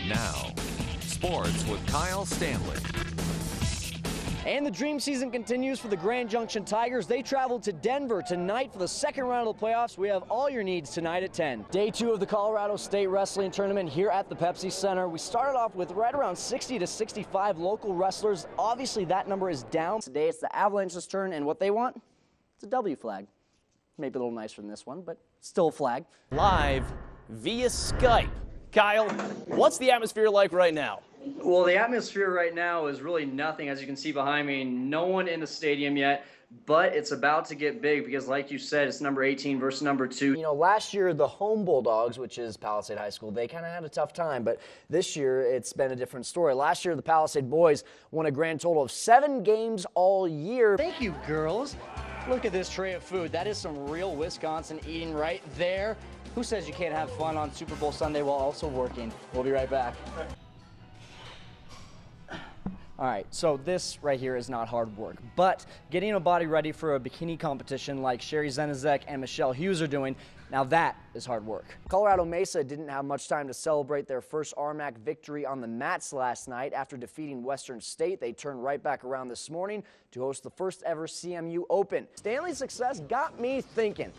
Now, sports with Kyle Stanley. And the dream season continues for the Grand Junction Tigers. They travel to Denver tonight for the second round of the playoffs. We have all your needs tonight at 10. Day 2 of the Colorado State Wrestling Tournament here at the Pepsi Center. We started off with right around 60 to 65 local wrestlers. Obviously, that number is down. Today, it's the Avalanche's turn, and what they want? It's a W flag. Maybe a little nicer than this one, but still a flag. Live via Skype. Kyle, what's the atmosphere like right now? Well, the atmosphere right now is really nothing. As you can see behind me, no one in the stadium yet, but it's about to get big because, like you said, it's number 18 versus number 2. You know, last year, the home Bulldogs, which is Palisade High School, they kind of had a tough time, but this year, it's been a different story. Last year, the Palisade boys won a grand total of 7 games all year. Thank you, girls. Look at this tray of food. That is some real Wisconsin eating right there. Who says you can't have fun on Super Bowl Sunday while also working? We'll be right back. All right, so this right here is not hard work, but getting a body ready for a bikini competition like Sherry Zenizek and Michelle Hughes are doing, now that is hard work. Colorado Mesa didn't have much time to celebrate their first RMAC victory on the mats last night. After defeating Western State, they turned right back around this morning to host the first ever CMU Open. Stanley's success got me thinking,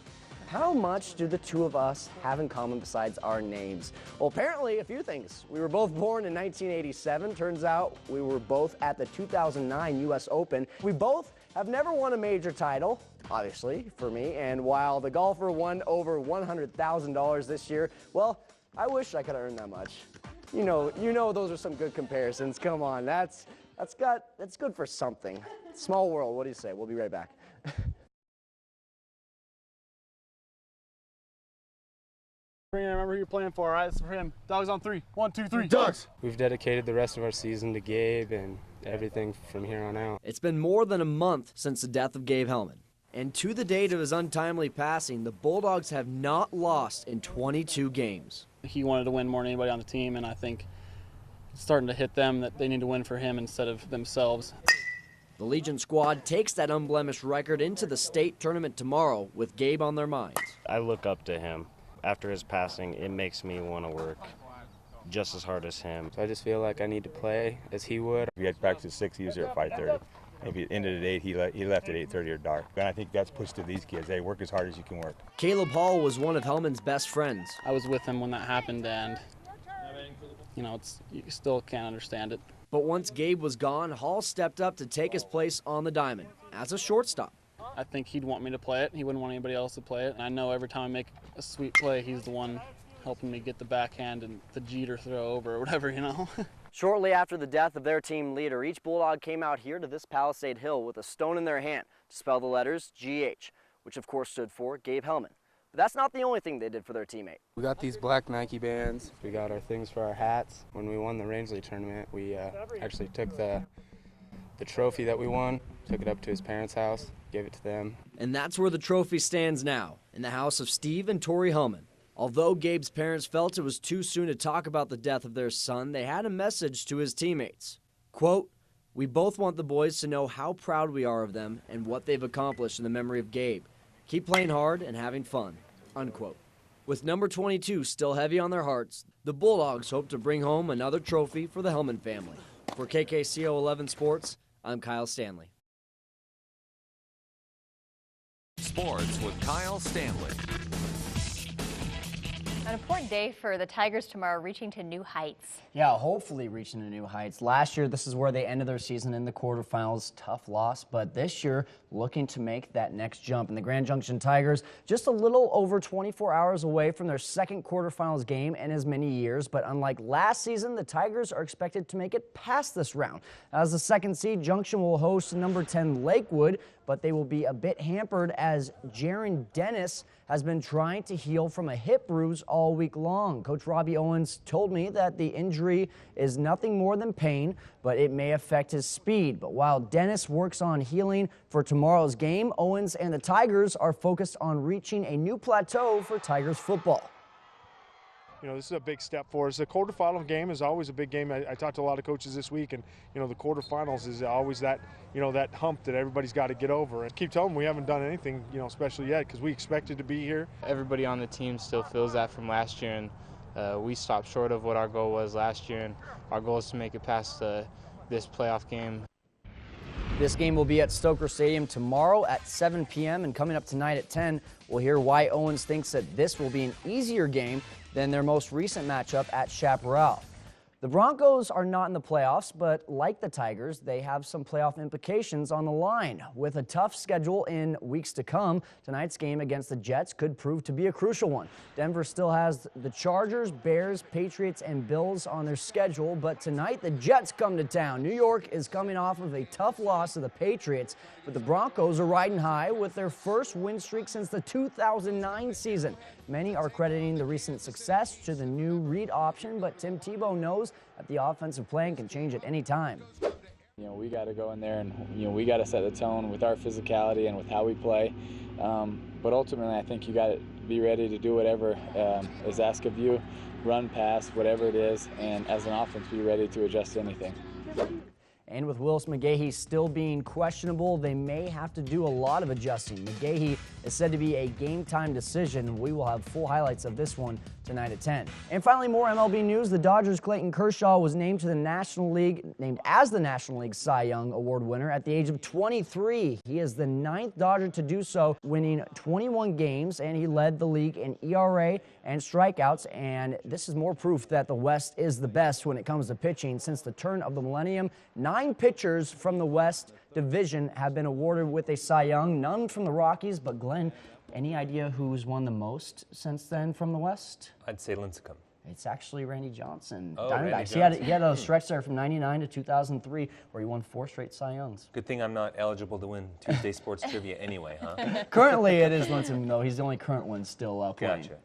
how much do the two of us have in common besides our names? Well, apparently a few things. We were both born in 1987. Turns out we were both at the 2009 U.S. Open. We both have never won a major title, obviously, for me. And while the golfer won over $100,000 this year, well, I wish I could earn that much. You know, those are some good comparisons. Come on, that's good for something. Small world, what do you say? We'll be right back. I remember who you're playing for, all right? It's for him. Dogs on 3. 1, 2, 3. Dogs! We've dedicated the rest of our season to Gabe and everything from here on out. It's been more than a month since the death of Gabe Hellman. And to the date of his untimely passing, the Bulldogs have not lost in 22 games. He wanted to win more than anybody on the team, and I think it's starting to hit them that they need to win for him instead of themselves. The Legion squad takes that unblemished record into the state tournament tomorrow with Gabe on their minds. I look up to him. After his passing, it makes me want to work just as hard as him. So I just feel like I need to play as he would. We had practice at 6, he was here at 5:30. Maybe at the end of the day, he left at 8:30 or dark. And I think that's pushed to these kids. Hey, work as hard as you can work. Caleb Hall was one of Hellman's best friends. I was with him when that happened, and you know, you still can't understand it. But once Gabe was gone, Hall stepped up to take his place on the diamond as a shortstop. I think he'd want me to play it. He wouldn't want anybody else to play it. And I know every time I make a sweet play, he's the one helping me get the backhand and the Jeter throw over or whatever, you know. Shortly after the death of their team leader, each Bulldog came out here to this Palisade Hill with a stone in their hand to spell the letters GH, which of course stood for Gabe Hellman. But that's not the only thing they did for their teammate. We got these black Nike bands. We got our things for our hats. When we won the Rangeley tournament, we actually took the trophy that we won, took it up to his parents' house, gave it to them. And that's where the trophy stands now, in the house of Steve and Tori Hellman. Although Gabe's parents felt it was too soon to talk about the death of their son, they had a message to his teammates. Quote, "We both want the boys to know how proud we are of them and what they've accomplished in the memory of Gabe. Keep playing hard and having fun." Unquote. With number 22 still heavy on their hearts, the Bulldogs hope to bring home another trophy for the Hellman family. For KKCO 11 Sports, I'm Kyle Stanley. Sports with Kyle Stanley. An important day for the Tigers tomorrow, reaching to new heights. Yeah, hopefully reaching to new heights. Last year, this is where they ended their season in the quarterfinals. Tough loss, but this year, looking to make that next jump. And the Grand Junction Tigers, just a little over 24 hours away from their second quarterfinals game in as many years. But unlike last season, the Tigers are expected to make it past this round. As the second seed, Junction will host number 10 Lakewood, but they will be a bit hampered as Jaron Dennis has been trying to heal from a hip bruise all week long. Coach Robbie Owens told me that the injury is nothing more than pain, but it may affect his speed. But while Dennis works on healing for tomorrow's game, Owens and the Tigers are focused on reaching a new plateau for Tigers football. You know, this is a big step for us. The quarterfinal game is always a big game. I talked to a lot of coaches this week, and, you know, the quarterfinals is always that, you know, that hump that everybody's got to get over. And keep telling them we haven't done anything, you know, special yet because we expected to be here. Everybody on the team still feels that from last year, and we stopped short of what our goal was last year, and our goal is to make it past this playoff game. This game will be at Stoker Stadium tomorrow at 7 p.m. and coming up tonight at 10, we'll hear why Owens thinks that this will be an easier game than their most recent matchup at Chaparral. The Broncos are not in the playoffs, but like the Tigers, they have some playoff implications on the line. With a tough schedule in weeks to come, tonight's game against the Jets could prove to be a crucial one. Denver still has the Chargers, Bears, Patriots, and Bills on their schedule, but tonight the Jets come to town. New York is coming off of a tough loss to the Patriots, but the Broncos are riding high with their first win streak since the 2009 season. Many are crediting the recent success to the new read option, but Tim Tebow knows that the offensive plan can change at any time. We got to go in there and we got to set the tone with our physicality and with how we play. But ultimately, I think you got to be ready to do whatever is asked of you, run, pass, whatever it is, and as an offense, be ready to adjust to anything. And with Willis McGahee still being questionable, they may have to do a lot of adjusting. McGahee is said to be a game-time decision. We will have full highlights of this one tonight at 10. And finally, more MLB news. The Dodgers' Clayton Kershaw was named as the National League Cy Young Award winner at the age of 23. He is the 9th Dodger to do so, winning 21 games, and he led the league in ERA and strikeouts. And this is more proof that the West is the best when it comes to pitching. Since the turn of the millennium, 9 pitchers from the West Division have been awarded with a Cy Young, none from the Rockies. But Glenn, any idea who's won the most since then from the West? I'd say Lincecum. It's actually Randy Johnson. Oh, Diamondbacks. Randy He had a stretch there from 99 to 2003 where he won 4 straight Cy Youngs. Good thing I'm not eligible to win Tuesday Sports Trivia anyway, huh? Currently, it is Lincecum, though. He's the only current one still playing. Gotcha.